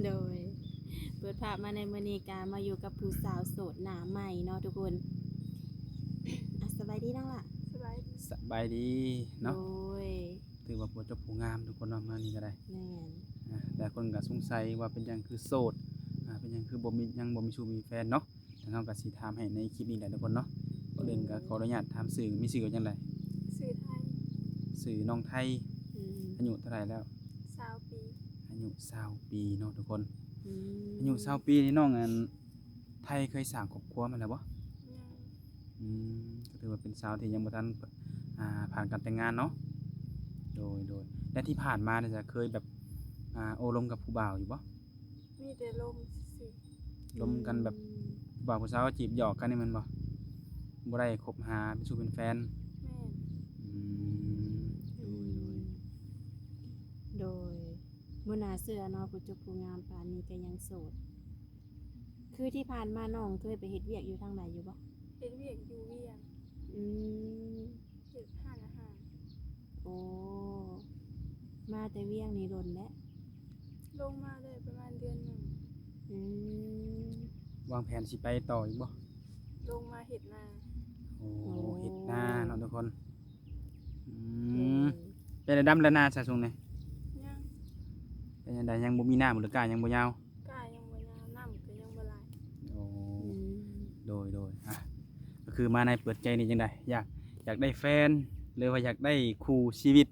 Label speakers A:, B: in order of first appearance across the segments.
A: โดยเปิดภาพมาในมื้อนี้กามาอยู่กับผู้สาวโสดหน้าใหม่เนาะทุกคนสบายดีน้องล่ะ
B: สบายดี
C: สบายดี
A: โด
C: เนาะ
A: ย
C: ถือว่าผู้เจ้าผู้งามทุกคนเนาะมานี่ก็ได้
A: แม่น
C: แต่คนก็สงสัยว่าเป็นหยังคือโสดเป็นหยังคือบ่มีชู้มีแฟนเนาะทางเฮาก็สิถามให้ในคลิปนี้แหละทุกคนเนาะก่อนอื่นก็ขออนุญาตถามชื่อมีชื่อว่าจังได
B: สื่อไทย
C: ชื่อน้องไทย
A: อืม
C: อายุเท่าไหร่แล้ว
B: 20 ปี
C: อายุ20ปีเนาะทุกคน
A: อืม
C: อายุ20ปีนี่น้องไทยเคยสร้างครอบครัวมาแล้วบ่
B: ยัง
C: ก็ถือว่าเป็นสาวที่ยังบ่ทันผ่านการแต่งงานเนาะโดยและที่ผ่านมาเนี่ยจะเคยแบบโอ้ลมกับผู้บ่าวอยู่บ่
B: มีแต่ลมสิ
C: ลมกันแบบผู้บ่าวผู้สาวจีบหยอกกันนี่แมันบ่ได้คบหาเป็นชู้เป็นแฟน
B: แม่น
C: อืม
A: โดยบ่น่าเชื่อเนาะผู้เจบผู้งามปานนี้ก็ยังโสดคือที่ผ่านมาน้องเคยไปเฮ็ดเวียกอยู่ทางไหนอยู่บ่
B: เฮ็ดเวียกอยู่เวียง
A: อืม
B: เฮ็ดห้านอาหาร
A: โอ้มาแต่เวียงนี่โดนแล้ว
B: ลงมาได้ประมาณเดือนหนึ่ง
A: อืม
C: วางแผนสิไปต่ออีกบ่
B: ลงมาเฮ็ดนา
C: โอ้เฮ็ดนาเนาะทุกคนอื
A: โด
C: ม
A: ย
C: เป็นได้ดำแล้วนาซะซุงนี่
B: ยัง
C: เป็นจังไดยังบ่มีน้ำหรือกายังบ่ยาว
B: กล้ายังบ่ยาวน้ำก็ยังบ่หลาย
C: โอ้
A: อืม
C: โดยก็คือมาในเปิดใจนี่จังไดอยากได้แฟนหรือว่าอยากได้คู่ชีวิต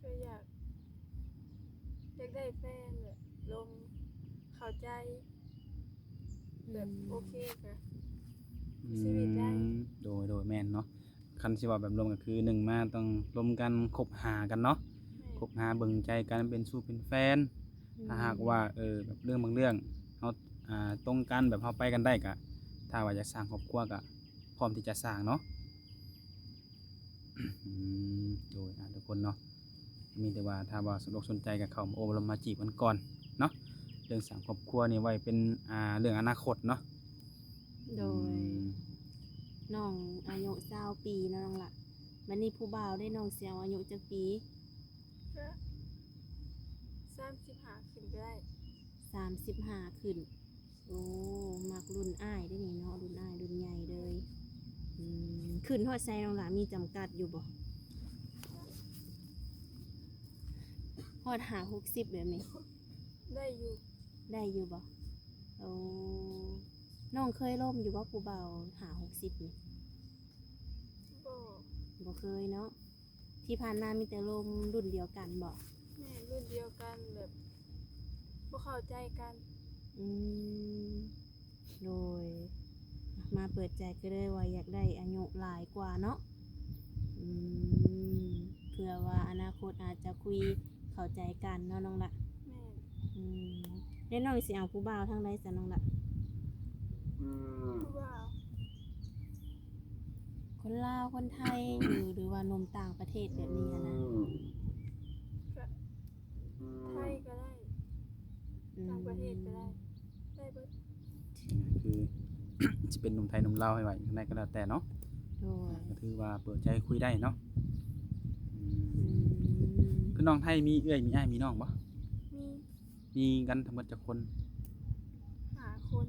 B: ก็อยากได้แฟนแบบลมเข้าใจแบบโอเคกะ ชีวิตได้
C: โดยแม่นเนาะคันสิว่าแบบรวมก็คือหนึ่งมาต้องรวมกันคบหากันเนาะ
B: แม่น
C: คบหาเบิ่งใจกันเป็นสู้เป็นแฟนถ้าหากว่าแบบเรื่องบางเรื่องเฮาตรงกันแบบเฮาไปกันได้ก็ถ้าว่าอยากสร้างครอบครัวก็พร้อมที่จะสร้างเนาะโดยทุกคนเนาะมีแต่ว่าถ้าว่าสนใจก็เข้ามาโอบรมมาจีบกันก่อนเนาะเรื่องสร้างครอบครัวนี่ไว้เป็นเรื่องอนาคตเนาะ
A: โดยน้องอายุ20ปีเนาะน้องล่ะบัดนี้ผู้บ่าวได้น้องเสียวอายุจักปี
B: ก็35ขึ้นก็ได้
A: 35ขึ้นโอ้มักรุ่นอ้ายได้นี่เนาะรุ่นอ้ายรุ่นใหญ่เลยขึ้นฮอดไสน้องล่ะมีจำกัดอยู่บ่ฮอด50 60แบบนี้
B: ได้อยู่
A: ได้อยู่บ่โอ้น้องเคยล่มอยู่บ่ผู้บ่าว60นี่
B: บ่
A: บ่เคยเนาะที่ผ่านมามีแต่ล่มรุ่นเดียวกันบ่
B: แม่นรุ่นเดียวกันแบบบ่เข้าใจกัน
A: อืมโดยมาเปิดใจก็เลยว่าอยากได้อายุหลายกว่าเนาะอืมเผื่อว่าอนาคตอาจจะคุยเข้าใจกันเนาะน้องละ
B: แม่น
A: อืมแล้วน้องสิเอาผู้บ่าวทางใดซะน้องละ
B: ผู้บ่าว
A: คนลาวคนไทยหรือว่านมต่างประเทศแบบนี้อะนะ
B: ก็ไทยก็ได้ ต่างประเทศก็ได้ ได้เบิด
C: คือ จะเป็นหนุ่มไทยหนุ่มลาวให้ว่าอย่างไรก็แล้วแต่เนาะ
A: โดย
C: ก็ถือว่าเปิดใจคุยได้เนาะอืม
A: อืม
C: คือน้องไทยมีเอื้อยมีอ้ายมีน้องบ่
B: มี
C: มีกันทั้งหมดจักคน
B: 5 คน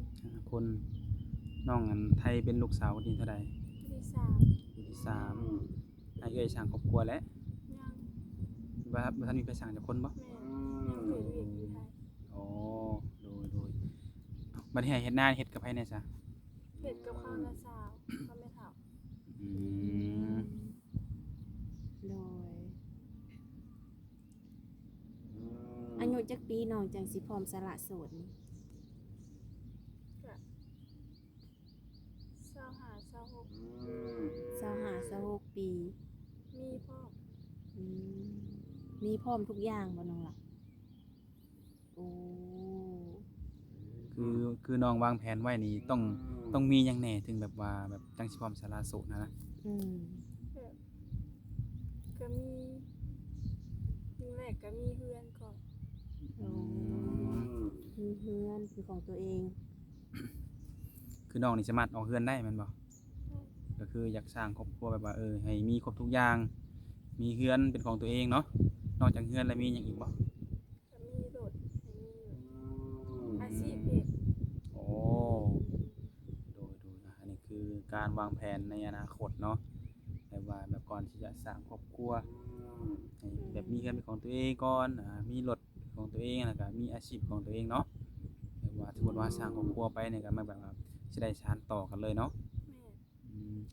C: คนน้องไทยเป็นลูกสาวคนที่เท่าใด
B: ที่
C: คนที่สามให้เอื้อยสร้างครอบครัวแล้ว
B: 3ยัง
C: บ่ทันมีไปสร้างจักคนบ่
B: แม่นยังเฮ็ดเวียกอยู่ไทย
C: อ๋อโดยบัดนี้ให้เฮ็ดนาเฮ็ดกับไผแน่ซะ
B: เฮ็ดกับข้าวละสาวก็ไม่เฒ่า
C: อืม
A: โดยอายุจักปีน้องจังสิพร้อมสละโสดนี่
B: ก็25
A: 25 26ปี
B: 26มีพ่อม
A: อืมมีพร้อมทุกอย่างบ่น้องล่ะโอ้
C: คือน้องวางแผนไว้นี่ต้องมีหยังแหน่ถึงแบบว่าแบบจังสิพร้อมสละโสดนะ
A: อืม
B: แบบก็มีทีแรกก็มีเฮือนก่อน
A: โอ้มีเฮือนเป็นของตัวเอง
C: คือน้องนี่สามารถออกเฮือนได้แม่นบ่ก็คืออยากสร้างครอบครัวแบบว่าให้มีครบทุกอย่างมีเฮือนเป็นของตัวเองเนาะนอกจากเฮือนแล้วมีหยังอีกบ่
B: ก็มีรถ
C: วางแผนในอนาคตเนาะแบบว่าแบบก่อนที่จะสร้างครอบครัวให้แบบมีเงินเป็นของตัวเองก่อนมีรถของตัวเองแล้วก็มีอาชีพของตัวเองเนาะแบบว่าสมมุติว่าสร้างครอบครัวไปเนี่ยก็มันแบบว่าสิได้สานต่อกันเลยเนาะ
B: แม่น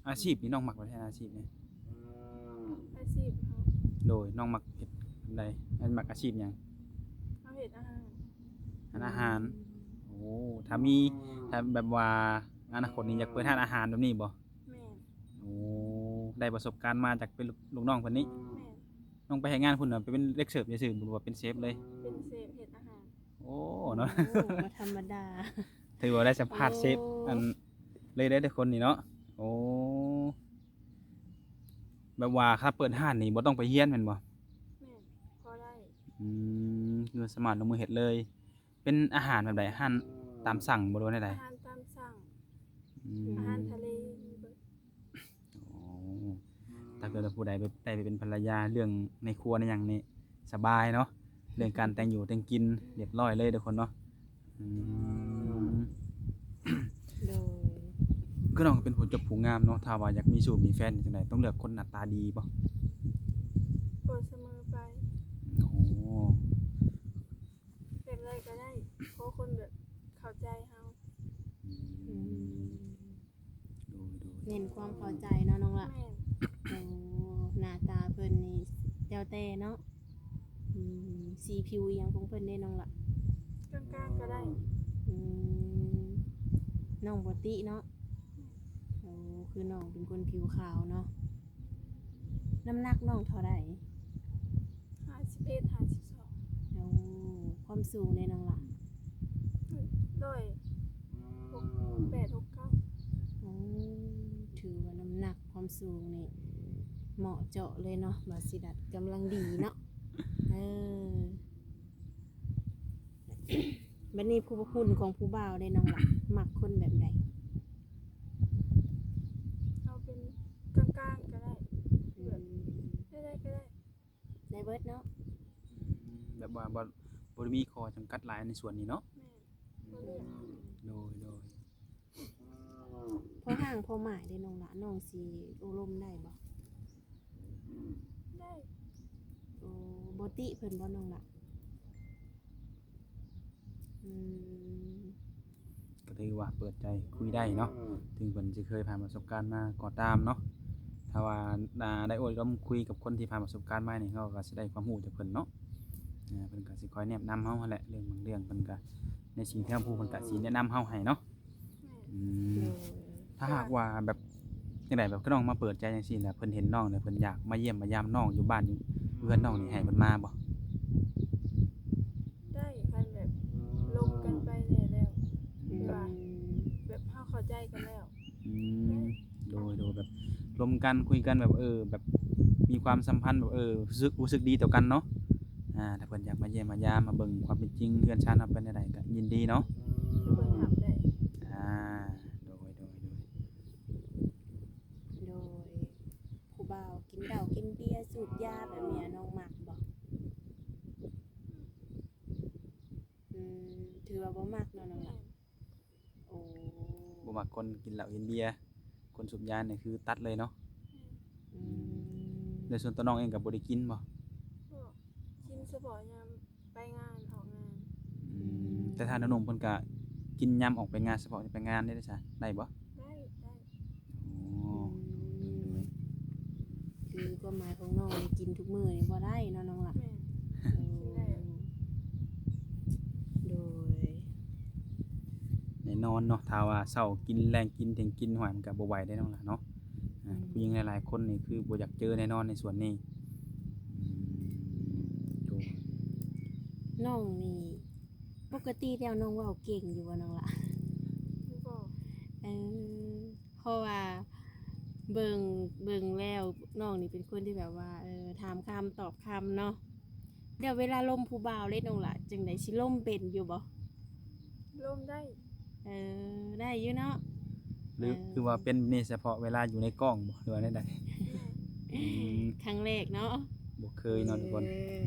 C: อาชีพนี่น้องมักบ่ใช่อาชีพนี่
B: อาชีพเขา
C: โดยน้องมักเฮ็ดใดอันมักอาชีพหยัง
B: เขาเฮ็ดอาหาร
C: ร้านอาหาร โอ้ถ้าแบบว่าอนาคตนี้อยากเปิดร้านอาหารแบบนี้บ่
B: แม่น
C: โอ้ได้ประสบการณ์มาจากเป็นลูกน้องเพิ่นนี้
B: แม่น
C: น้องไปเฮ็ดงานพุ่นน่ะไปเป็นเด็กเสิร์ฟซื่อๆบ่ว่าเป็นเชฟเลย
B: เป็นเซฟเฮ็ดอาหาร
C: โอ้เนาะ
A: โอ้บ่ธรรมดา
C: ถือว่าได้สัมภาษณ์เชฟ
A: โอ้
C: อันเลยได้ทุกคนนี่เนาะโอ้แบบว่าถ้าเปิดร้านนี่บ่ต้องไปเรียนแม่นบ่
B: แม่นพอได้
C: คือสามารถลงมือเฮ็ดเลย เป็นอาหารแบบใดอาหารตามสั่งบ่รู้ใด
B: อาหารตามสั่ง
C: ๆอืม
B: อาหารทะเลมีเบิด
C: โอ้ถ้าเกิดว่าผู้ใดได้ไปเป็นภรรยาเรื่องในครัวในหยังนี่สบายเนาะเรื่องการแต่งอยู่แต่งกินเรียบร้อยเลยทุกคนเนาะอืม
A: โดย
C: ก็น้องเป็นผู้จบผู้งามเนาะถ้าว่าอยากมีสู่มีแฟนจังไดต้องเลือกคนหน้าตาดีบ่
B: บ่เสมอไป
C: โอ้
B: แบบไรก็ได้เพราะคนแบบเข้าใจเฮา
A: อืม
C: ดู
A: เน้นความเข้าใจเนาะน้องละ
B: แม่น
A: โอ้หน้าตาเพิ่นนี่แล้วแต่เนาะสีผิวอหยังของเพิ่นได้น้องละ
B: กลางๆก็ได้
A: อืมน้องบ่ติเนาะโอ้คือน้องเป็นคนผิวขาวเนาะน้ำหนักน้องเท่าใด
B: 51 52
A: โอ้ความสูงได้น้องละ
B: 8 69
A: โอ้ถือว่าน้ำหนักความสูงนี่เหมาะเจาะเลยเนาะบาสิดัดกำลังดีเนาะเออ บัดนี้ผู้หุ่นของผู้บ่าวได้น้องละมักคนแบบใด
B: เอาเป็นกลางๆก็ได้
A: อืม
B: ได้ก็ได้
A: ได้เบิดเนาะ
C: แบบว่าบ่ได้มีข้อจำกัดหลายในส่วนนี้เนาะ
B: แม่นบ่เลือก
C: โดย
A: พอห่างพอหมายได้น้องละน้องสิอบรมได้บ่
B: ได้
A: โอ้บ่ติเพิ่นบ่น้องละอืม
C: ก็ถือว่าเปิดใจคุยได้เนาะถึงเพิ่นสิเคยผ่านประสบการณ์มาก็ตามเนาะถ้าว่าได้โอ้ยร่วมคุยกับคนที่ผ่านประสบการณ์มานี่เขาก็สิได้ความรู้จากเพิ่นเนาะเพิ่นก็สิคอยแนะนำเฮาหั่นแหละเรื่องบางเรื่องเพิ่นก็ในสิ่งที่เฮาพูดเพิ่นก็สิแนะนำเฮาให้เนาะ
B: แม่น
C: อื
A: โด
C: ม
A: ย
C: ถ้าหากว่าแบบจังไดแบบก็น้องมาเปิดใจจังซี่แหละเพิ่นเห็นน้องเนี่ยเพิ่นอยากมาเยี่ยมมายามน้องอยู่บ้านอยู่เพื่อนน้องนี่ให้เพิ่นมาบ่
B: ได้คันแบบลงกันไปแล้ว
A: อืม
B: แบบเฮาเข้าใจกันแล้ว
C: อืมโดยแบบรวมกันคุยกันแบบแบบมีความสัมพันธ์แบบรู้สึกดีต่อกันเนาะถ้าเพิ่นอยากมาเยี่ยมมายามมาเบิ่งความเป็นจริงเรือนชานเฮาเป็นจังไดก็ยินดีเนาะ
B: คือเพิ่นหับได้
C: อ่าโดย
A: โดยผู้บ่าวกินเหล้ากินเบียร์สูบยาแบบเนี้ยน้องมักบ่ถือว่าบ่มักเนาะน้องละโอ้
C: บ่มักคนกินเหล้ากินเบียร์คนสูบยาเนี่ยคือตัดเลยเนาะ
A: อืม
C: โดยส่วนตัวน้องเองก็บ่ได้กินบ่
B: ก็กินเฉพาะยามไปงานออกงาน
C: แต่ถ้าหนุ่มๆเพิ่นก็กินยามออกไปงานเฉพาะไปงานได้ซะได้บ่
B: ได้
C: อ๋อ
A: คือความหมายของน้องนี่กินทุกมื้อนี่บ่ได้เนาะน้องละ
B: แม่น
A: โอ้โดย
C: แน่นอนเนาะถ้าว่าเช้ากินแรงกินเที่ยงกินหอยมันก็บ่ไหวได้น้องล่ะเนาะผู้หญิงหลายๆคนนี่คือบ่อยากเจอแน่นอนในส่วนนี้โดย
A: น้องนี่ปกติแล้วน้องเว้าเก่งอยู่บ่น้องละ
B: คือบอก
A: เออเพราะว่าเบิ่งแล้วน้องนี่เป็นคนที่แบบว่าถามคำตอบคำเนาะเดี๋ยวเวลาลมผู้บ่าวเล่นน้องละจังไดสิลมเป็นอยู่บ่
B: ลมได้
A: ได้อยู่เนาะ
C: หรือคือว่าเป็นนี่เฉพาะเวลาอยู่ในกล้องบ่หรือว่าได้ใด
A: ครั้งแรกเนาะ
C: บ่เคยเนาะทุกคน
A: เออ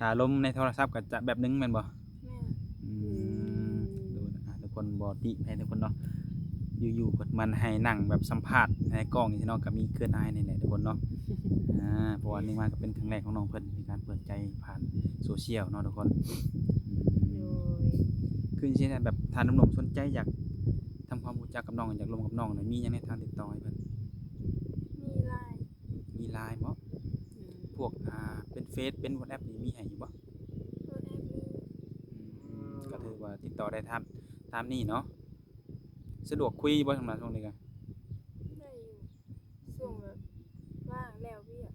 C: ถ้าลมในโทรศัพท์ก็จะแบบนึงแม่นบ่
B: แม่น
C: ดูทุกคนบ่ติให้ทุกคนเนาะ อยู่ๆเพิ่นมันให้นั่งแบบสัมภาษณ์ในกล้องนี่เนาะก็มีเกินอายนี่แหละทุกคนเนาะเพราะว่านี่มาก็เป็นครั้งแรกของน้องเพิ่นในการเปิดใจผ่านโซเชียลเนาะทุกคน
A: โดย
C: คือจริงๆแบบถ้าหนุ่มๆสนใจอยากทำความรู้จักกับน้องอยากลงกับน้องเนี่ยมีหยังในทางติดต่อให้เพิ่น
B: มีไลน์
C: มี LINE บ่
A: อืม
C: พวกเป็นเฟซเป็น WhatsApp นี่มีให้อยู่บ่
B: รถแอปมี
C: ก็ถือว่าติดต่อได้ตามนี้เนาะสะดวกคุยบ่สำหรับช่วงนี้ก็
B: ได้อยู่ส่วงแบบว่างแล้วเวียก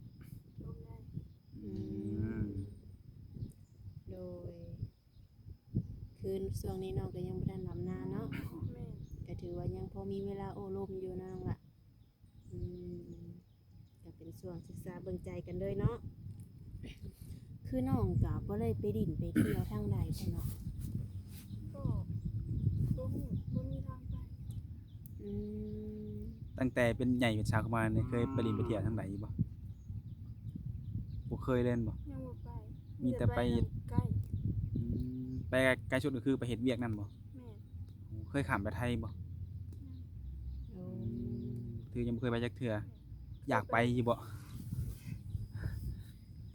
B: ลงได้
A: อืมโดยคือช่วงนี้น้องก็ยังบ่ทันลำนาเนาะ
B: แม่น
A: ก็ถือว่ายังพอมีเวลาโอ้ลมอยู่นะน้องละอืมก็เป็นช่วงศึกษาเบิ่งใจกันเลยเนาะ คือน้องก็บ่ได้ไปดินไปเที่ยวทางใดใช่เนาะ
B: ก็บ่ฮู้บ่มีทางไป
A: อืม
C: ตั้งแต่เป็นใหญ่เป็นสาวเข้ามาเนี่ยเคยไปลินไปเที่ยวทางใดอยู่บ่บ่เคยเล่นบ่
B: ยังบ่ไป
C: มีแต่ไป
B: นำใกล้
C: ไปไกลสุดก็คือไปเฮ็ดเวียกนั่นบ่
B: แม่น
C: เคยข้ามไปไทยบ่
A: โอ้
C: ถือยังบ่เคยไปจักเทื่ออยากไปอยู่บ่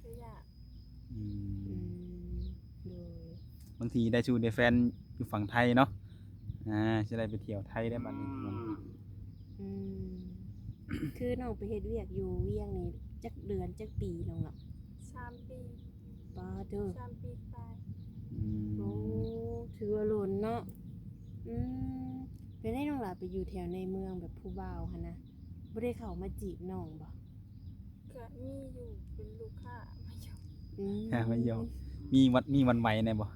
B: ก็อยาก
C: อื
A: อื
C: ม
A: มโดย
C: บางทีได้ชูได้แฟนอยู่ฝั่งไทยเนาะจะได้ไปเที่ยวไทยได้บัดนี้ทุกคน
A: อืม คือน้องไปเฮ็ดเวียกอยู่เวียงนี่จักเดือนจักปีน้องล่ะ
B: 3 ปี
A: ป้าเด้อ
B: 3 ปีไป
A: โอ้ถือว่าหล่นเนาะอืมเป็นได้น้องล่ะไปอยู่แถวในเมืองแบบผู้บ่าวหั่นนะบ่ได้เข้ามาจีบน้องบ่
B: ก็มีอยู่เป็นลูกค้ามาอยู่
A: อืม
C: ไม่ยอมมีวันไหวแน่บ่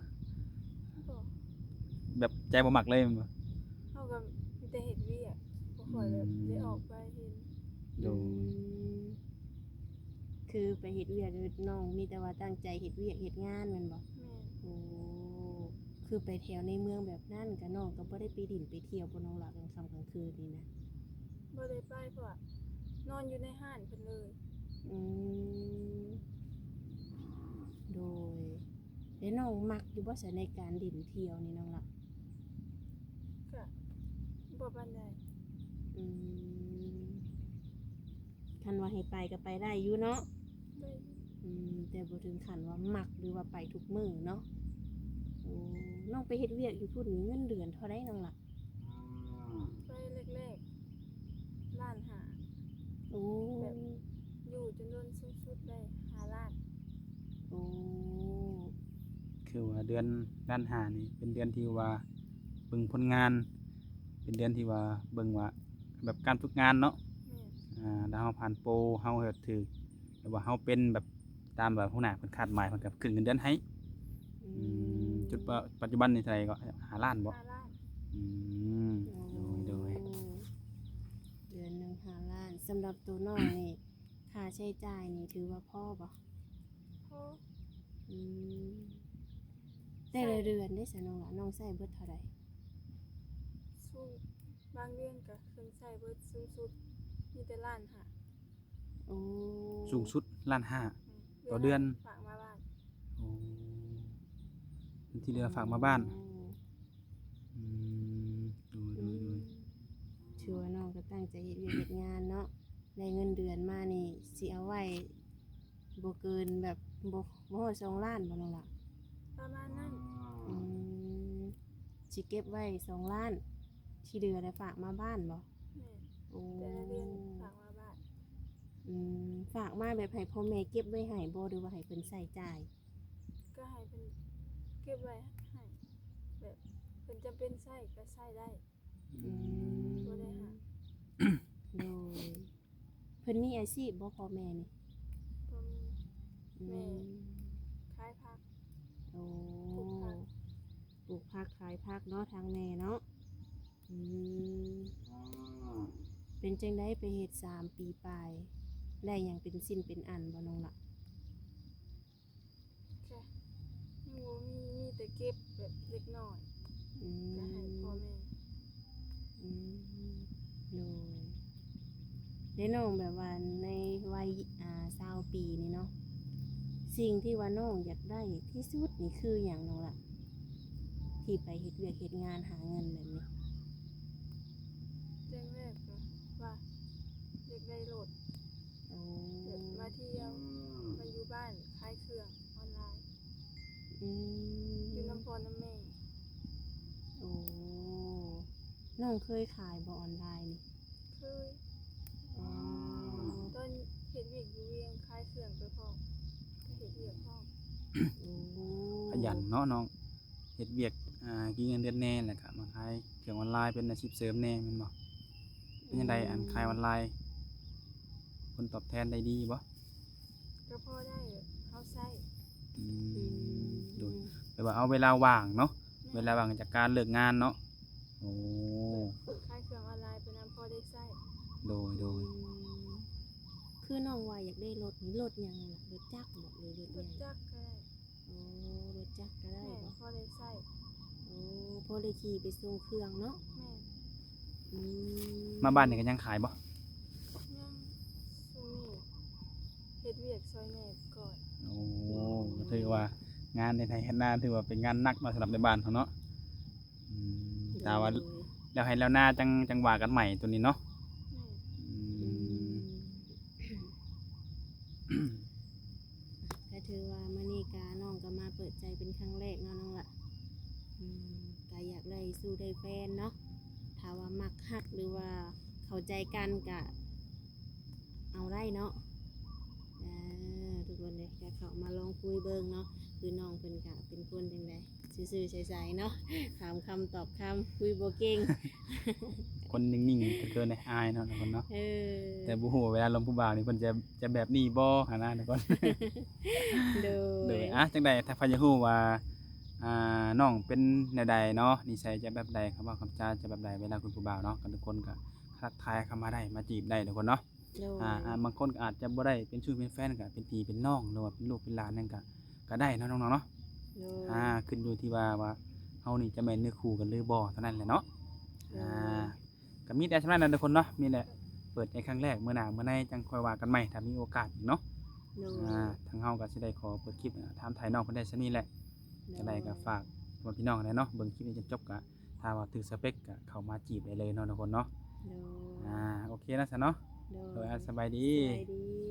B: ก็
C: แบบใจบ่มักเลยแม่นบ่
B: เฮาก็มีแต่เฮ็ดเวียกบ่ค่อยแบบได้ออกไปเห็น
C: โด
A: อืมคือไปเฮ็ดเวียกน้องมีแต่ว่าตั้งใจเฮ็ดเวียกเฮ็ดงานแม่นบ่
B: แม่น
A: โอ้คือไปแถวในเมืองแบบนั้นก็น้องก็บ่ได้ไปดินไปเที่ยวบ่น้องล่ะกลางค่ำกลางคืนนี่นะ
B: บ่ได้ไปเพราะว่านอนอยู่ในห้านเพิ่นเลย
A: อืมโดยแล้วน้องมักอยู่บ่ซะในการดินเที่ยวนี่น้องล่ะ
B: ก็บ่ปานใด
A: อืมคันว่าให้ไปก็ไปได้อยู่เนาะ
B: ได้อยู่
A: แต่บ่ถึงขั้นว่ามักหรือว่าไปทุกมื้อเนาะโอ้น้องไปเฮ็ดเวียกอยู่พุ่นนี่เงินเดือนเท่าใดน้องล่ะ
B: ไปแรกๆล้านหา
A: โอ้
B: อยู่จนโดนสูงสุดได้5ล้าน
A: โอ้
C: คือว่าเดือนด้าน5นี่เป็นเดือนที่ว่าเบิ่งผลงาน เป็นเดือนที่ว่าเบิ่งว่าแบบการฝึกงานเนาะ
B: แม่น
C: แล้วเฮาผ่านโปรเฮาเฮ็ดถูกหรือว่าเฮาเป็นแบบตามแบบหัวหน้าเพิ่นคาดหมายเพิ่นก็ขึ้นเงินเดือนให้ จุดปัจจุบันนี่เท่าไหร่ก็5ล้านบ่
B: 5ล้าน
C: อืมโดย
A: เดือนหนึง5 ล้านสำหรับตัวน้องนี่ค่าใช้จ่ายนี่ถือว่าพอบ่
B: พอ
A: อืมแต่ละเดือนได้ซะน้องล่ะน้องใช้เบิดเท่าใด
B: สู้บางเดือนก็เครื่องใช้เบิดสูงสุดมีแต่ล้านหา
A: โอ้
C: สูงสุดล้านห้า ต่อเดือน
B: ฝากมาบ้าน
C: โอ้ที่เหลือฝากมาบ้านอืมโดย
A: ถือว่าน้องก็ตั้งใจเฮ็ดเวียกเฮ็ดงานเนาะได้เงินเดือนมานี่สิเอาไว้บ่เกินแบบบ่ฮอด2 ล้านบ่น้องล่ะ
B: ประมาณนั้น
A: อืมสิเก็บไว้2 ล้าน ที่เหลือได้ฝากมาบ้านบ่
B: แม่น
A: โอ้
B: แต่ละเดือนฝากมาบ้าน
A: ฝากมาแบบให้พ่อแม่เก็บไว้ให้บ่หรือว่าให้เพิ่นใช้จ่าย
B: ก็ให้เป็นเก็บไว้ให้แบบเป็นจำเป็นใช้ก็ใช้ได้
A: อืม
B: บ่ได้หา
A: โดยเพิ่นมีอาชีพบ่พ่อแม่นี่
B: บ่มี
A: อื
B: แม่
A: ม
B: ขายผัก
A: โอ้
B: ปลูกผัก
A: ปลูกผักขายผักเนาะทางแม่เนาะอืมเป็นจังได๋ไปเฮ็ด3 ปีปลาย ได้หยังเป็นสิ้นเป็นอันบ่น้องล่ะ
B: ก็ยังบ่มีแต่เก็บแบบเล็กน้อย
A: อืม
B: ก็ให้พ่อแม่
A: อืมโดยได้น้องแบบว่าในวัย20 ปีนี่เนาะสิ่งที่ว่าน้องอยากได้ที่สุดนี่คือหยังน้องล่ะ ที่ไปเฮ็ดเวียกเฮ็ดงานหาเงินแบบนี้
B: แจ้งแรกก็ว่าอยากได้รถ
A: โอ้
B: แบบมาเที่ยวมาอยู่บ้านขายเครื่องออนไลน์
A: อืม
B: อยู่น้ำพอน้ำแม่
A: โอ้น้องเคยขายบ่ออนไลน์นี่
B: เคย
A: อ๋อ
B: ตอนเห็ดเวียกอยู่เวียงขายเครื่องไปพร้อมก็เห็ดเวียกพร้อม
A: โอ้
C: ขยันเนาะน้องเฮ็ดเวียกกินเงินเดือนแน่แหละก็มาขายเครื่องออนไลน์เป็นอาชีพเสริมแน่แม่นบ่เป็นจังไดอันขายออนไลน์ผลตอบแทนได้ดีบ่
B: ก็พอได้เขาใส่
C: อื
A: อื
C: ม
A: ม
C: โดยแปลว่าเอาเวลาว่างเนาะเวลาว่างจากการเลิกงานเนาะโอ้
B: ขายเครื่องออนไลน์ไปน้ำพอได้ใส่
C: โดย
A: อืมคือน้องว่าอยากได้รถนี่รถหยังล่ะรถจักรบ่หรือรถ
B: ร
A: หยั
B: ถ
A: ง
B: จักรก็ได้
A: โอ้รถจักรก็ได้
B: แม่
A: บ่
B: พอได้ใส่
A: โอ้พอได้ขี่ไปส่งเครื่องเนาะ
B: แม่
A: อื
C: มาบ้านนี่ก็ยังขายบ่
B: ยังซุนี่เฮ็ดเวียกซอยแม่ก่อน
C: โอ้ก็ถือว่างานในไทยเฮ็ดนาถือว่าเป็นงานหนักเนาะสำหรับในบ้านเขาเนาะอืมแต่ว่า
A: โดย
C: แล้วให้แล้วหน้าจังว่ากันใหม่ตัวนี้เนาะ
B: แม่
C: อื
A: อื
C: ม
A: มก็ถือว่ามื้อนี้กาน้องก็มาเปิดใจเป็นครั้งแรกเนาะน้องละอืมก็อยากได้สู้ได้แฟนเนาะถ้าว่ามักฮักหรือว่าเข้าใจกันก็เอาได้เนาะทุกคนเลยก็เข้ามาลองคุยเบิ่งเนาะคือน้องเพิ่นก็เป็นคนจังไดซื่อๆใสๆเนาะถามคำตอบคำคุยบ่เก่ง
C: คนนิ่งๆเกินๆในอายเนาะทุกคนเนาะ
A: เออ
C: แต่บ่ฮู้ว่าเวลาลมผู้บ่าวนี่เพิ่นจะแบบนี้บ่หั่นนะทุกคน
A: โด
C: โด
A: ย
C: ยจังใดถ้าพอจะฮู้ว่าน้องเป็นแนวใดเนาะนิสัยจะแบบใดคำว่าคำจาจะแบบใดเวลาคุยผู้บ่าวเนาะกันทุกคนก็ทักทายเข้ามาได้มาจีบได้ทุกคนเนาะ
A: โดย
C: บางคนก็อาจจะบ่ได้เป็นชู้เป็นแฟนก็เป็นพี่เป็นน้องหรือว่าเป็นลูกเป็นหลานนั่นก็ได้เนาะน้องๆเนาะ
A: โดย
C: ขึ้นอยู่ที่ว่าเฮานี่จะแม่นเนื้อคู่กันหรือบ่เท่านั้นแหละเนาะก็มีแต่ฉะนั้นนะทุกคนเนาะมีแหละเปิดในครั้งแรกมื้อหน้ามื้อในจังค่อยว่ากันใหม่ถ้ามีโอกาสอีกเนาะ
A: โดย
C: ทางเฮาก็สิได้ขอเปิดคลิปถามถ่ายน้องเพิ่นได้ซะนี่แหละจังไดก็ฝากพ่อพี่น้องได้เนาะเบิ่งคลิปนี้จนจบก็ถ้าว่าถึกสเปคก็เข้ามาจีบได้เลยเนาะทุกคนเนาะ
A: โดย
C: โอเคนะซะเนาะ
A: โด
C: โดย
A: ย
C: สบายดี
A: สบายดี